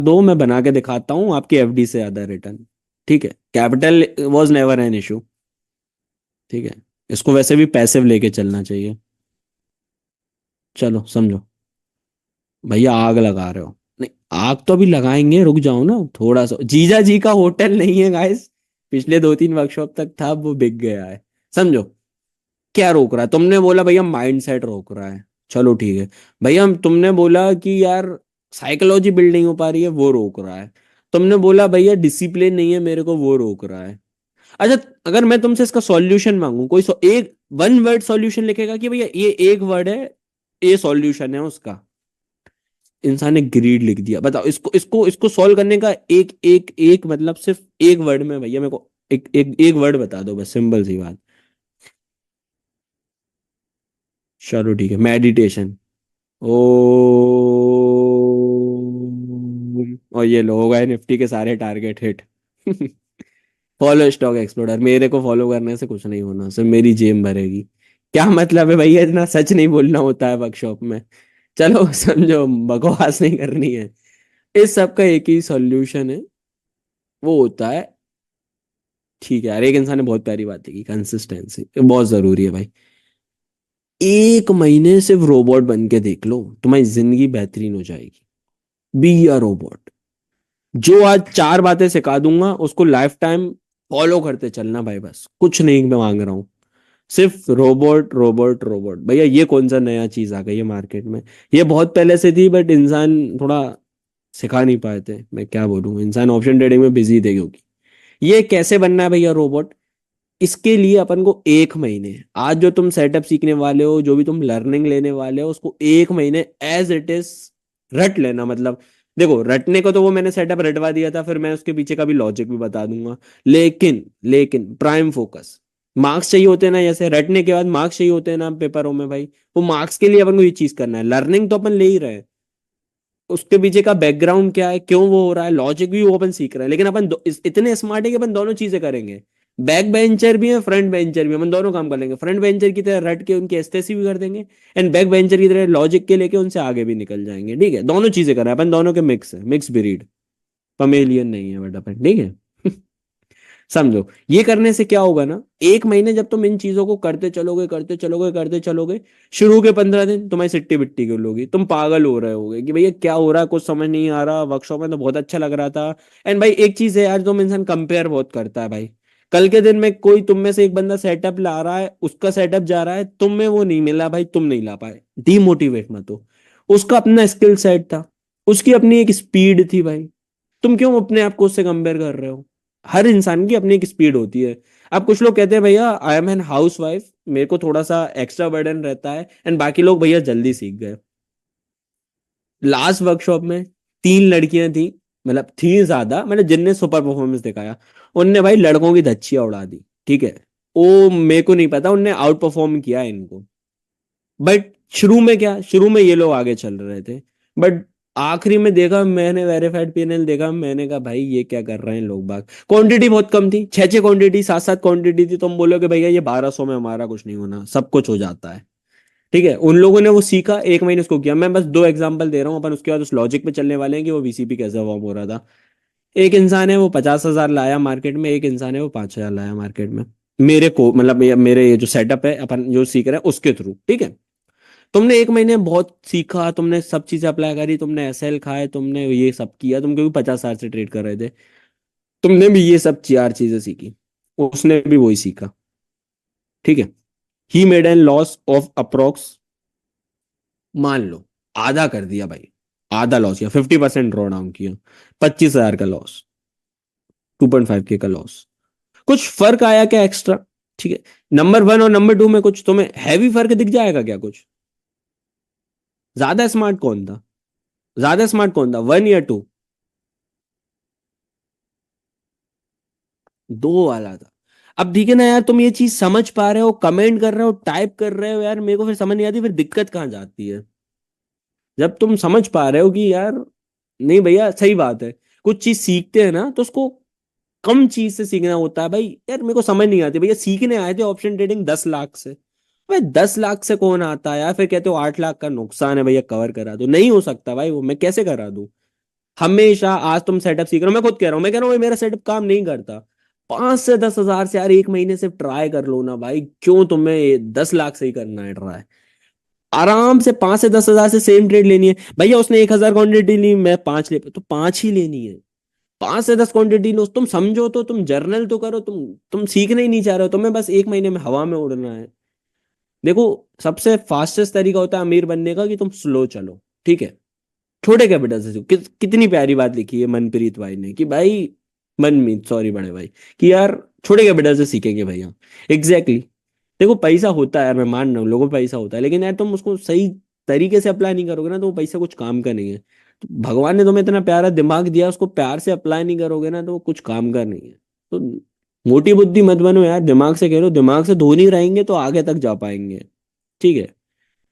दो, मैं बना के दिखाता हूँ आपकी एफडी से ज्यादा रिटर्न। ठीक है, capital was never an issue. ठीक है, इसको वैसे भी पैसिव लेके चलना चाहिए। चलो समझो। भैया आग लगा रहे हो? नहीं, आग तो अभी लगाएंगे, रुक जाओ ना थोड़ा सा। जीजा जी का होटल नहीं है गाइस, पिछले 2-3 वर्कशॉप तक था, वो बिक गया है। समझो, क्या रोक रहा है? तुमने बोला भैया माइंड सेट रोक रहा है, चलो ठीक है। भैया तुमने बोला कि यार साइकोलॉजी बिल्ड नहीं हो पा रही है, वो रोक रहा है। तुमने बोला भैया डिसिप्लिन नहीं है मेरे को, वो रोक रहा है। अच्छा, अगर मैं तुमसे इसका सॉल्यूशन मांगू, कोई एक वन वर्ड सॉल्यूशन लिखेगा कि भैया ये एक वर्ड है, ये सॉल्यूशन है उसका। इंसान ने ग्रीड लिख दिया। बताओ इसको इसको इसको सॉल्व करने का एक एक एक मतलब सिर्फ एक वर्ड में भैया मेरे को एक वर्ड बता दो, बस सिंपल सी बात। चलो ठीक है, मेडिटेशन। ओ, और ये लो, हो गए निफ्टी के सारे target hit. Follow stock explorer, मेरे को फॉलो करने से कुछ नहीं होना, सिर्फ मेरी जेब भरेगी। क्या मतलब है भैया, इतना सच नहीं बोलना होता है वर्कशॉप में। चलो समझो, बकवास नहीं करनी है। इस सब का एक ही सॉल्यूशन है, वो होता है। ठीक है यार, एक इंसान ने बहुत प्यारी बात की, कंसिस्टेंसी बहुत जरूरी है भाई। एक महीने सिर्फ रोबोट बन के देख लो, तुम्हारी जिंदगी बेहतरीन हो जाएगी। Be a robot. जो आज 4 बातें सिखा दूंगा उसको लाइफ टाइम फॉलो करते चलना भाई, बस कुछ नहीं मैं मांग रहा हूँ। सिर्फ रोबोट रोबोट रोबोट। भैया ये कौन सा नया चीज आ गई है मार्केट में? ये बहुत पहले से थी, बट इंसान थोड़ा सिखा नहीं पाए थे। मैं क्या बोलूं, इंसान ऑप्शन ट्रेडिंग में बिजी थे। क्योंकि ये कैसे बनना है भैया रोबोट, इसके लिए अपन को 1 महीने, आज जो तुम सेटअप सीखने वाले हो, जो भी तुम लर्निंग लेने वाले हो, उसको 1 महीने एज इट इज रट लेना। मतलब देखो, रटने को तो वो मैंने सेटअप रटवा दिया था, फिर मैं उसके पीछे का भी लॉजिक भी बता दूंगा। लेकिन लेकिन प्राइम फोकस, मार्क्स चाहिए होते हैं ना, जैसे रटने के बाद मार्क्स चाहिए होते हैं ना पेपरों में भाई, वो मार्क्स के लिए अपन को ये चीज करना है। लर्निंग तो अपन ले ही रहे हैं, उसके पीछे का बैकग्राउंड क्या है, क्यों वो हो रहा है, लॉजिक भी वो अपन सीख रहे हैं। लेकिन अपन इतने स्मार्ट है कि अपन दोनों चीजें करेंगे। बैक बेंचर भी है, फ्रंट बेंचर भी है, अपन दोनों काम कर लेंगे। फ्रंट बेंचर की तरह रट के उनकी एस्टेसी भी कर देंगे, एंड बैक बेंचर की तरह लॉजिक के लेके उनसे आगे भी निकल जाएंगे। ठीक है, दोनों चीजें कर रहे हैं अपन, दोनों के मिक्स है, मिक्स ब्रीड। पमेलियन नहीं है बट अपन, ठीक है। समझो, ये करने से क्या होगा ना, 1 महीने जब तुम इन चीजों को करते चलोगे करते चलोगे करते चलोगे, शुरू के 15 दिन तुम्हारी सिट्टी बिट्टी की लोगी, तुम पागल हो रहे होगे कि भैया क्या हो रहा है, कुछ समझ नहीं आ रहा, वर्कशॉप में तो बहुत अच्छा लग रहा था। एंड भाई एक चीज है यार, तुम इंसान कंपेयर बहुत करता है भाई। कल के दिन में कोई तुम में से एक बंदा सेटअप ला रहा है, उसका सेटअप जा रहा है, तुम में वो नहीं मिला भाई, तुम नहीं ला पाए, डीमोटिवेट मत हो। उसका अपना स्किल सेट था, उसकी अपनी एक स्पीड थी भाई, तुम क्यों अपने आप को उससे कंपेयर कर रहे हो? हर इंसान की अपनी एक स्पीड होती है। अब कुछ लोग कहते हैं भैया I am an housewife, मेरे को थोड़ा सा एक्स्ट्रा बर्डन रहता है, एंड बाकी लोग भैया जल्दी सीख गए। लास्ट वर्कशॉप में 3 लड़कियां थी, मतलब थी ज्यादा, मतलब जिनने सुपर परफॉर्मेंस दिखाया, उनने भाई लड़कों की धच्चियां उड़ा दी। ठीक है, वो मेरे को नहीं पता, उनने आउट परफॉर्म किया इनको। बट शुरू में क्या, शुरू में ये लोग आगे चल रहे थे, बट आखिरी में देखा मैंने, वेरीफाइड पीएनएल देखा, मैंने कहा भाई ये क्या कर रहे हैं लोग बाग। क्वांटिटी बहुत कम थी, 6-6 क्वांटिटी, 7-7 क्वांटिटी थी। तुम बोलोगे भैया ये 1200 में हमारा कुछ नहीं होना, सब कुछ हो जाता है। ठीक है, उन लोगों ने वो सीखा, 1 महीने उसको किया। मैं बस 2 एग्जांपल दे रहा हूँ, अपन उसके बाद उस लॉजिक पे चलने वाले हैं कि वो वीसीपी कैसे फॉर्म हो रहा था। एक इंसान है वो 50,000 लाया मार्केट में, एक इंसान है वो 5,000 लाया मार्केट में। मेरे को मतलब मेरे ये जो सेटअप है अपन जो सीख रहे हैं उसके थ्रू। ठीक है, तुमने 1 महीने बहुत सीखा, तुमने सब चीजें अप्लाई करी, तुमने एसएल खाए, तुमने ये सब किया, तुम क्योंकि 50,000 से ट्रेड कर रहे थे, तुमने भी ये सब 4 चीजें सीखी, उसने भी वही सीखा। ठीक है, he made an loss of approx, मान लो आधा कर दिया भाई, आधा लॉस किया, 50% ड्रॉ डाउन किया, 25,000 का लॉस, 2.5 के का लॉस। कुछ फर्क आया क्या एक्स्ट्रा? ठीक है, नंबर 1 और नंबर 2 में कुछ तुम्हें हैवी फर्क दिख जाएगा क्या कुछ? ज्यादा स्मार्ट कौन था? ज्यादा स्मार्ट कौन था, 1 या 2? दो वाला था। अब ठीक है ना यार, तुम ये चीज समझ पा रहे हो, कमेंट कर रहे हो, टाइप कर रहे हो यार, मेरे को फिर समझ नहीं आती, फिर दिक्कत कहाँ जाती है? जब तुम समझ पा रहे हो कि यार नहीं भैया सही बात है, कुछ चीज सीखते हैं ना तो उसको कम चीज से सीखना होता है भाई। यार मेरे को समझ नहीं आती भैया, सीखने आए थे ऑप्शन ट्रेडिंग 10 लाख से, भाई 10 लाख से कौन आता है यार? फिर कहते हो 8 लाख का नुकसान है भैया, कवर करा दो, नहीं हो सकता भाई, वो मैं कैसे करा दूं? हमेशा। आज तुम सेटअप सीख रहे हो, मैं खुद कह रहा हूँ, मैं कह रहा हूँ भाई मेरा सेटअप काम नहीं करता। 5 से 10 हजार से यार एक महीने से ट्राई कर लो ना भाई, क्यों तुम्हें 10 लाख से ही करना है ट्राई? आराम से 5 से 10 हजार से सेम ट्रेड लेनी है भैया। उसने 1 हजार क्वांटिटी ली, मैं 5 ले, तो 5 ही लेनी है। 5 से 10 क्वांटिटी लो, तुम समझो तो, तुम जर्नल तो करो, तुम सीखना ही नहीं चाह रहे हो, तुम्हें बस एक महीने में हवा में उड़ना है। देखो, सबसे फास्टेस्ट तरीका होता है अमीर बनने का कि तुम स्लो चलो, ठीक है? छोटे कैपिटल से सीखो। कितनी प्यारी बात लिखी है मनप्रीत भाई ने कि भाई, मनमीत सॉरी बड़े भाई, कि यार छोटे कैपिटल से सीखेंगे भैया। Exactly exactly। देखो पैसा होता है यार, मैं मान रहा हूँ लोगों को पैसा होता है, लेकिन यार तुम उसको सही तरीके से अप्लाई नहीं करोगे ना, तो वो पैसा कुछ काम का नहीं है। तो भगवान ने तुम्हें इतना प्यारा दिमाग दिया, उसको प्यार से अप्लाई नहीं करोगे ना, तो वो कुछ काम का नहीं है। तो मोटी बुद्धि मत बनो यार, दिमाग से कह लो, दिमाग से धो नहीं रहेंगे तो आगे तक जा पाएंगे, ठीक है?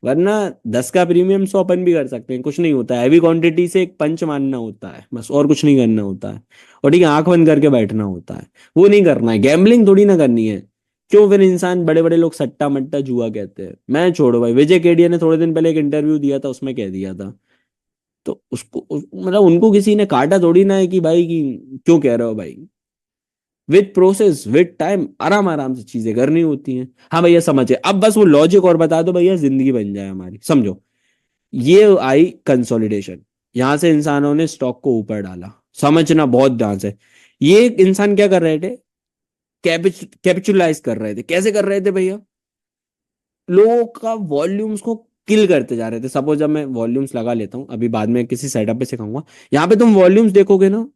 वरना 10 का प्रीमियम 100 अपन भी कर सकते हैं, कुछ नहीं होता है। हैवी क्वांटिटी से एक पंच मारना होता है बस, और कुछ नहीं करना होता है। और ठीक है, आंख बंद करके बैठना होता है, वो नहीं करना है। गैम्बलिंग थोड़ी ना करनी है। क्यों फिर इंसान, बड़े बड़े लोग सट्टा मट्टा जुआ कहते हैं। मैं छोड़ो भाई, विजय केडिया ने थोड़े दिन पहले एक इंटरव्यू दिया था, उसमें कह दिया था। तो मतलब उनको किसी ने काटा थोड़ी ना है कि भाई कि क्यों कह रहे हो भाई। विद प्रोसेस विद टाइम आराम आराम से चीजें करनी होती हैं। हाँ भैया समझे, अब बस वो लॉजिक और बता दो भैया, जिंदगी बन जाए हमारी, समझो। ये आई कंसोलिडेशन, यहां से इंसानों ने स्टॉक को ऊपर डाला। समझना बहुत ध्यान से। ये इंसान क्या कर रहे थे? कैपिचुलाइज कर रहे थे। कैसे कर रहे थे भैया? लोगों का वॉल्यूम्स को किल करते जा रहे थे। सपोज जब मैं वॉल्यूम्स लगा लेता हूं, अभी बाद में किसी सेटअप पे सिखाऊंगा, यहाँ पे तुम वॉल्यूम्स देखोगे ना,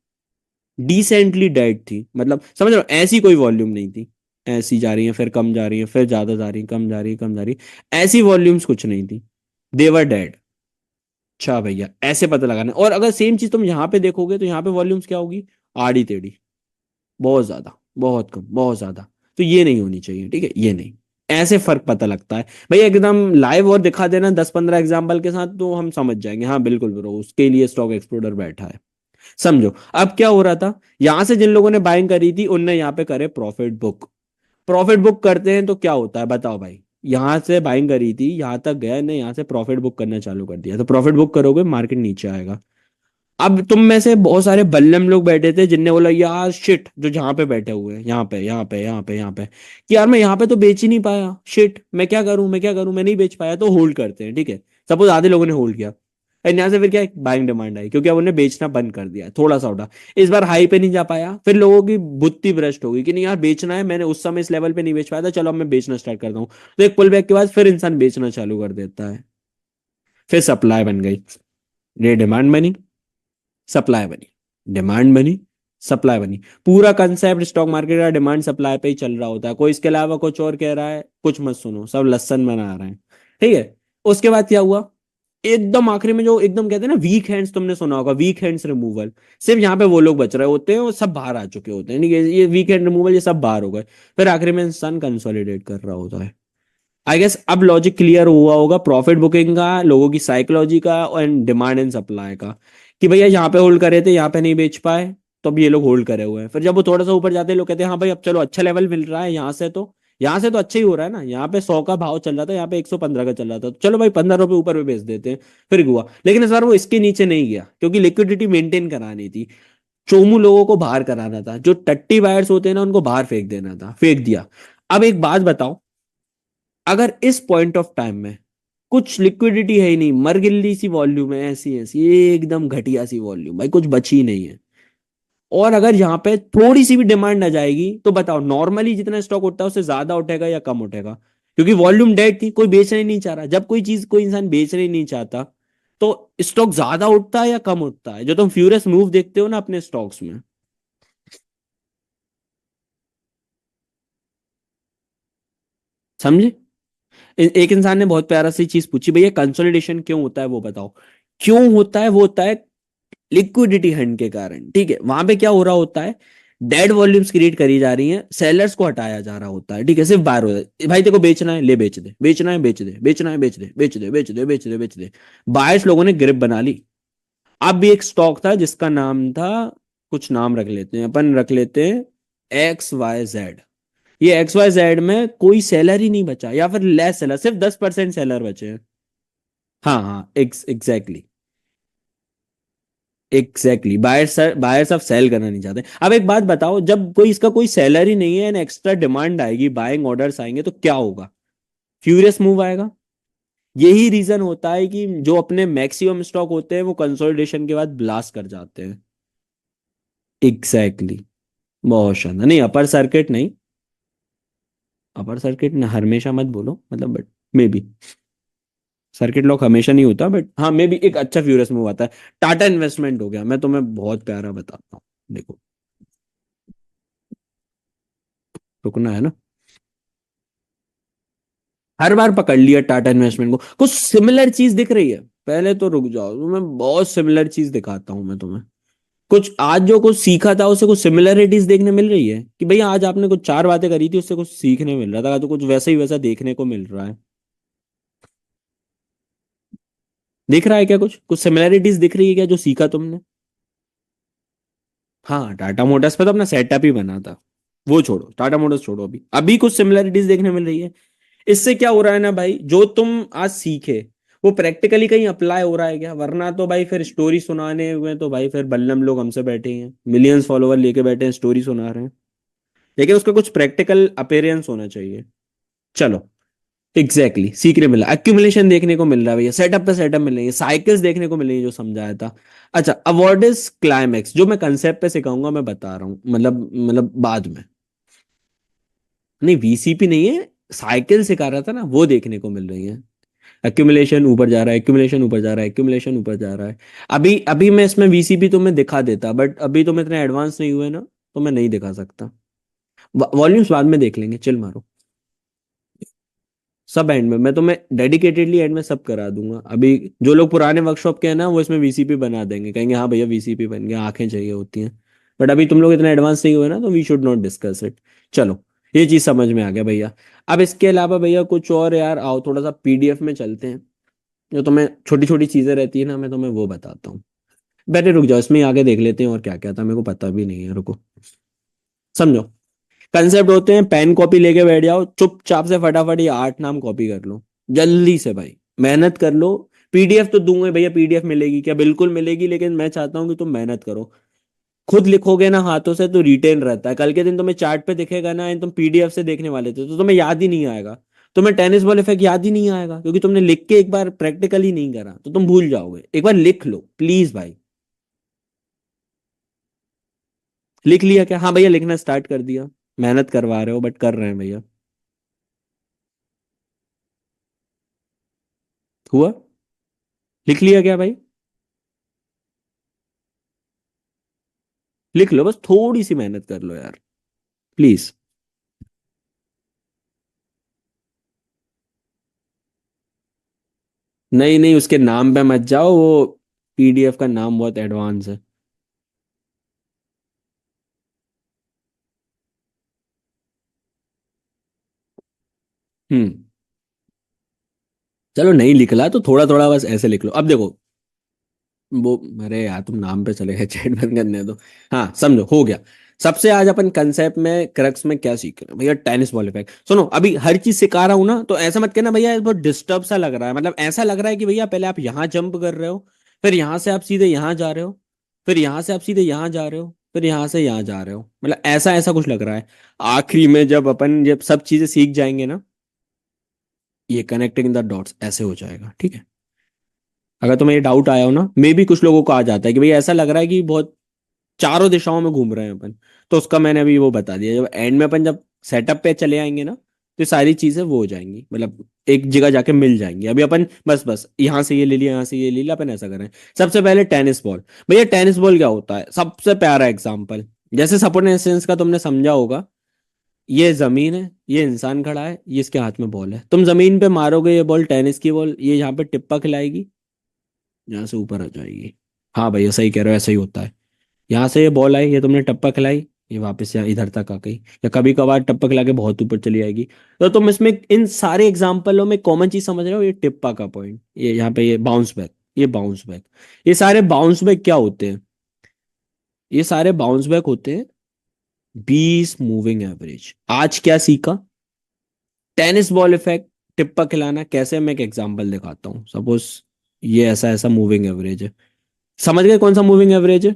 डिसेंटली डेड थी। मतलब समझ रहे हो, ऐसी कोई वॉल्यूम नहीं थी। ऐसी जा रही है, फिर कम जा रही है, फिर ज्यादा जा रही है, कम जा रही है, कम जा रही है, ऐसी वॉल्यूम्स कुछ नहीं थी। देवर डेड। अच्छा भैया, ऐसे पता लगाना। और अगर सेम चीज तुम यहाँ पे देखोगे, तो यहाँ पे वॉल्यूम्स क्या होगी? आड़ी टेढ़ी, बहुत ज्यादा, बहुत कम, बहुत ज्यादा। तो ये नहीं होनी चाहिए, ठीक है? ये नहीं। ऐसे फर्क पता लगता है भैया, एकदम लाइव और दिखा देना 10-15 एग्जाम्पल के साथ, तो हम समझ जाएंगे हाँ बिल्कुल ब्रो, उसके लिए स्टॉक एक्सप्लोरर बैठा है। समझो अब क्या हो रहा था। यहां से जिन लोगों ने बाइंग करी थी, उनने यहाँ पे करे प्रॉफिट बुक। प्रॉफिट बुक करते हैं तो क्या होता है बताओ भाई? यहां से बाइंग करी थी, यहां तक गया ने, यहां से प्रॉफिट बुक करना चालू कर दिया, तो प्रॉफिट बुक करोगे, मार्केट नीचे आएगा। अब तुम में से बहुत सारे बल्लम लोग बैठे थे, जिनने बोला यार शिट, जो जहां पे बैठे हुए हैं, यहाँ पे, यहाँ पे, यहाँ पे, यहाँ पे, कि यार मैं यहाँ पे तो बेच ही नहीं पाया, शिट मैं क्या करूं, मैं क्या करूं, मैं नहीं बेच पाया, तो होल्ड करते हैं, ठीक है? सपोज आधे लोगों ने होल्ड किया, एंड यहाँ से फिर क्या, बाइंग डिमांड आई, क्योंकि अब उन्हें बेचना बंद कर दिया, थोड़ा सा उठा। इस बार हाई पे नहीं जा पाया, फिर लोगों की बुद्धि भ्रष्ट होगी कि नहीं यार बेचना है, मैंने उस समय इस लेवल पे नहीं बेच पाया था, चलो अब मैं बेचना स्टार्ट करता हूँ। तो एक पुल बैक के बाद फिर इंसान बेचना चालू कर देता है। फिर सप्लाई बन गई, ये डिमांड बनी, सप्लाई बनी, डिमांड बनी, सप्लाई बनी। पूरा कंसेप्ट स्टॉक मार्केट का डिमांड सप्लाई पे ही चल रहा होता है। कोई इसके अलावा कुछ और कह रहा है, कुछ मत सुनो, सब लस्सन बना रहे हैं, ठीक है? उसके बाद क्या हुआ? एकदम आखिरी में जो एकदम कहते हैं ना वीक हैंड्स, तुमने सुना होगा वीक हैंड्स रिमूवल, सिर्फ यहाँ पे वो लोग बच रहे होते हैं, वो सब बाहर आ चुके होते हैं, ठीक है? ये वीक हैंड रिमूवल, ये सब बाहर हो गए। फिर आखिरी में इंसान कंसोलिडेट कर रहा होता है। आई गेस अब लॉजिक क्लियर हुआ होगा, प्रॉफिट बुकिंग का, लोगों की साइकोलॉजी का, एंड डिमांड एंड सप्लाई का, कि भैया यहाँ पे होल्ड करे थे, यहाँ पे नहीं बेच पाए, तो अब ये लोग होल्ड करे हुए हैं। फिर जब वो थोड़ा सा ऊपर जाते हैं, लोग कहते हैं हाँ भाई अब चलो अच्छा लेवल मिल रहा है यहाँ से, तो यहाँ से तो अच्छा ही हो रहा है ना, यहाँ पे 100 का भाव चल रहा था, यहाँ पे 115 का चल रहा था, तो चलो भाई 15 रुपए ऊपर भी बेच देते हैं। फिर हुआ, लेकिन इस बार वो इसके नीचे नहीं गया, क्योंकि लिक्विडिटी मेंटेन करानी थी। चोमू लोगों को बाहर कराना था, जो टट्टी बायर्स होते हैं ना, उनको बाहर फेंक देना था, फेंक दिया। अब एक बात बताओ, अगर इस पॉइंट ऑफ टाइम में कुछ लिक्विडिटी है ही नहीं, मरगिल्ली सी वॉल्यूम है, ऐसी ऐसी एकदम घटिया सी वॉल्यूम, भाई कुछ बची नहीं है, और अगर यहाँ पे थोड़ी सी भी डिमांड आ जाएगी, तो बताओ नॉर्मली जितना स्टॉक उठता है उससे ज्यादा उठेगा या कम उठेगा? क्योंकि वॉल्यूम डेड थी, कोई बेचना ही नहीं चाह रहा। जब कोई चीज कोई इंसान बेचना ही नहीं चाहता, तो स्टॉक ज्यादा उठता है या कम उठता है? जो तुम फ्यूरियस मूव देखते हो ना अपने स्टॉक्स में, समझे? एक इंसान ने बहुत प्यारा सी चीज पूछी, भैया कंसोलिडेशन क्यों होता है वो बताओ। क्यों होता है? वो होता है लिक्विडिटी हंट के कारण, ठीक है? वहां पे क्या हो रहा होता है, डेड वॉल्यूम्स क्रिएट करी जा रही हैं, सेलर्स को हटाया जा रहा होता है, ठीक है? सिर्फ बायर हो रहा है, भाई तेरे को बेचना है ले बेच दे, बेचना है बेच दे, बेचना है बेच दे, बेच दे, बेच दे, बेच दे, बेच दे। बायर्स लोगों ने ग्रिप बना ली। अब भी एक स्टॉक था जिसका नाम था, कुछ नाम रख लेते हैं अपन, रख लेते हैं XYZ। ये XYZ में कोई सेलर ही नहीं बचा, या फिर लेस सेलर, सिर्फ 10% सेलर बचे हैं। हाँ हाँ, एग्जैक्टली। एग्जैक्टली, बायर्स अब सेल करना नहीं चाहते। अब एक बात बताओ, जब कोई इसका कोई सेलर ही नहीं है एंड एक्स्ट्रा डिमांड आएगी, बाइंग ऑर्डर्स आएंगे, तो क्या होगा? फ्यूरियस मूव आएगा। यही रीजन होता है कि जो अपने मैक्सिमम स्टॉक होते हैं वो कंसोलिडेशन के बाद ब्लास्ट कर जाते हैं। एग्जैक्टली, बहुत शानदार। नहीं, अपर सर्किट नहीं, अपर सर्किट ना हमेशा मत बोलो, मतलब but may be circuit lock हमेशा नहीं होता, बट हाँ मे बी एक अच्छा फ्यूरियस मूव आता है। टाटा इन्वेस्टमेंट हो गया, मैं तुम्हें बहुत प्यारा बताता हूँ। देखो, रुकना है ना। हर बार पकड़ लिया टाटा इन्वेस्टमेंट को, कुछ सिमिलर चीज दिख रही है। पहले तो रुक जाओ, तुम्हें बहुत सिमिलर चीज दिखाता हूं मैं तुम्हें। कुछ आज जो कुछ सीखा था उससे कुछ सिमिलरिटीज देखने मिल रही है कि भैया आज आपने कुछ चार बातें करी थी उससे कुछ सीखने मिल रहा था, तो कुछ वैसा ही वैसा देखने को मिल रहा है। दिख रहा है क्या? कुछ कुछ सिमिलरिटीज दिख रही है क्या जो सीखा तुमने? हाँ, टाटा मोटर्स पे तो अपना सेटअप ही बना था। वो छोड़ो, टाटा मोटर्स छोड़ो, अभी अभी कुछ सिमिलरिटीज देखने मिल रही है। इससे क्या हो रहा है ना भाई, जो तुम आज सीखे वो प्रैक्टिकली कहीं अप्लाई हो रहा है क्या? वरना तो भाई फिर स्टोरी सुनाने हुए तो भाई फिर बल्लम लोग हमसे बैठे हैं, मिलियंस फॉलोवर लेके बैठे हैं, स्टोरी सुना रहे हैं। लेकिन उसका कुछ प्रैक्टिकल अपेयरेंस होना चाहिए। चलो, एग्जैक्टली exactly, सीखने मिला, एक्यूमुलेशन देखने को मिल रहा है भैया, सेटअप पे सेटअप मिल रही है, साइकिल्स देखने को मिल रही है जो समझाया था। अच्छा, अवॉर्डिस क्लाइमैक्स जो मैं कंसेप्ट पे सिखाऊंगा, मैं बता रहा हूँ, मतलब बाद में। नहीं, वीसीपी नहीं है, साइकिल सिखा रहा था ना, वो देखने को मिल रही है। एक्यूमुलेशन ऊपर जा रहा है, एक्यूमुलेशन ऊपर जा रहा है, एक्यूमुलेशन ऊपर जा रहा है। अभी अभी मैं इसमें वीसीपी तुम्हें दिखा देता, बट अभी तुम इतने एडवांस नहीं हुए ना, तो मैं नहीं दिखा सकता। वॉल्यूम्स बाद में देख लेंगे, चिल मारो। सब एंड में मैं तुम्हें डेडिकेटेडली एंड में सब करा दूंगा। अभी जो लोग पुराने वर्कशॉप के हैं ना, वो इसमें वीसीपी बना देंगे, कहेंगे हाँ भैया वीसीपी बन गया, आंखें चाहिए होती हैं। बट अभी तुम लोग इतने एडवांस नहीं हुए ना, तो we should not discuss it. चलो, ये चीज समझ में आ गया भैया। अब इसके अलावा भैया कुछ और यार, आओ थोड़ा सा पीडीएफ में चलते हैं। जो तुम्हें छोटी छोटी चीजें रहती है ना, मैं तुम्हें वो बताता हूँ। बैठे, रुक जाओ, इसमें ही आगे देख लेते हैं और क्या क्या था, मेरे को पता भी नहीं है, रुको। समझो, कंसेप्ट होते हैं, पेन कॉपी लेके बैठ जाओ, चुपचाप से फटाफट ये 8 नाम कॉपी कर लो। जल्दी से भाई, मेहनत कर लो। पीडीएफ तो दूंगा भैया, पीडीएफ मिलेगी क्या? बिल्कुल मिलेगी, लेकिन मैं चाहता हूँ कि तुम मेहनत करो। खुद लिखोगे ना हाथों से तो रिटेन रहता है, कल के दिन तुम्हें चार्ट पे दिखेगा ना, तुम पीडीएफ से देखने वाले थे तो तुम्हें याद ही नहीं आएगा। तुम्हें टेनिस बॉल इफेक्ट याद ही नहीं आएगा, क्योंकि तुमने लिख के एक बार प्रैक्टिकली नहीं करा, तो तुम भूल जाओगे। एक बार लिख लो प्लीज भाई। लिख लिया क्या? हाँ भैया, लिखना स्टार्ट कर दिया। मेहनत करवा रहे हो बट कर रहे हैं भैया। हुआ? लिख लिया क्या भाई? लिख लो, बस थोड़ी सी मेहनत कर लो यार, प्लीज। नहीं नहीं, उसके नाम पे मत जाओ, वो पीडीएफ का नाम बहुत एडवांस है। हम्म। चलो, नहीं लिख ला तो थोड़ा थोड़ा बस ऐसे लिख लो। अब देखो, वो, अरे यार तुम नाम पे चले गए, चैट बंद करने दो। हाँ समझो, हो गया। सबसे आज अपन कंसेप्ट में, क्रक्स में क्या सीख रहे हैं भैया? Tennis ball effect. सुनो, अभी हर चीज सिखा रहा हूं ना, तो ऐसा मत कहना भैया ये बहुत डिस्टर्ब सा लग रहा है। मतलब ऐसा लग रहा है कि भैया पहले आप यहाँ जंप कर रहे हो, फिर यहाँ से आप सीधे यहाँ जा रहे हो, फिर यहाँ से आप सीधे यहाँ जा रहे हो, फिर यहाँ से यहाँ जा रहे हो, मतलब ऐसा ऐसा कुछ लग रहा है। आखिरी में जब अपन जब सब चीजें सीख जाएंगे ना, ये कनेक्टिंग द डॉट्स ऐसे हो जाएगा, ठीक है? अगर तुम्हें ये डाउट आया हो ना, मे भी कुछ लोगों को आ जाता है कि भाई ऐसा लग रहा है कि बहुत चारों दिशाओं में घूम रहे हैं अपन, तो उसका मैंने अभी वो बता दिया। जब एंड में अपन जब सेटअप पे चले आएंगे ना, तो ये सारी चीजें वो हो जाएंगी, मतलब एक जगह जाके मिल जाएंगी। अभी अपन बस बस यहाँ से ये ले लिया, यहाँ से ये ले लिया, अपन ऐसा करें। सबसे पहले टेनिस बॉल। भैया टेनिस बॉल क्या होता है? सबसे प्यारा एग्जाम्पल, जैसे सपोर्ट इंस्टेंस का तुमने समझा होगा। ये जमीन है, ये इंसान खड़ा है, ये इसके हाथ में बॉल है। तुम जमीन पे मारोगे ये बॉल, टेनिस की बॉल, ये यहाँ पे टिप्पा खिलाएगी, यहाँ से ऊपर आ जाएगी। हाँ भैया सही कह रहे हो, ऐसा ही होता है। यहाँ से ये बॉल आई, ये तुमने टप्पा खिलाई, ये वापस यहाँ इधर तक आ गई, या कभी कभार टप्पा खिला के बहुत ऊपर चली आएगी। तो तुम इसमें इन सारे एग्जाम्पलों में कॉमन चीज समझ रहे हो, ये टिप्पा का पॉइंट, ये यहाँ पे ये बाउंस बैक, ये बाउंस बैक। ये सारे बाउंस बैक क्या होते हैं? ये सारे बाउंस बैक होते हैं 20 मूविंग एवरेज। आज क्या सीखा? टेनिस बॉल इफेक्ट, टिप्पा खिलाना कैसे, मैं एक एग्जांपल दिखाता हूँ। सपोज ये ऐसा ऐसा मूविंग एवरेज है, समझ गए कौन सा मूविंग एवरेज है?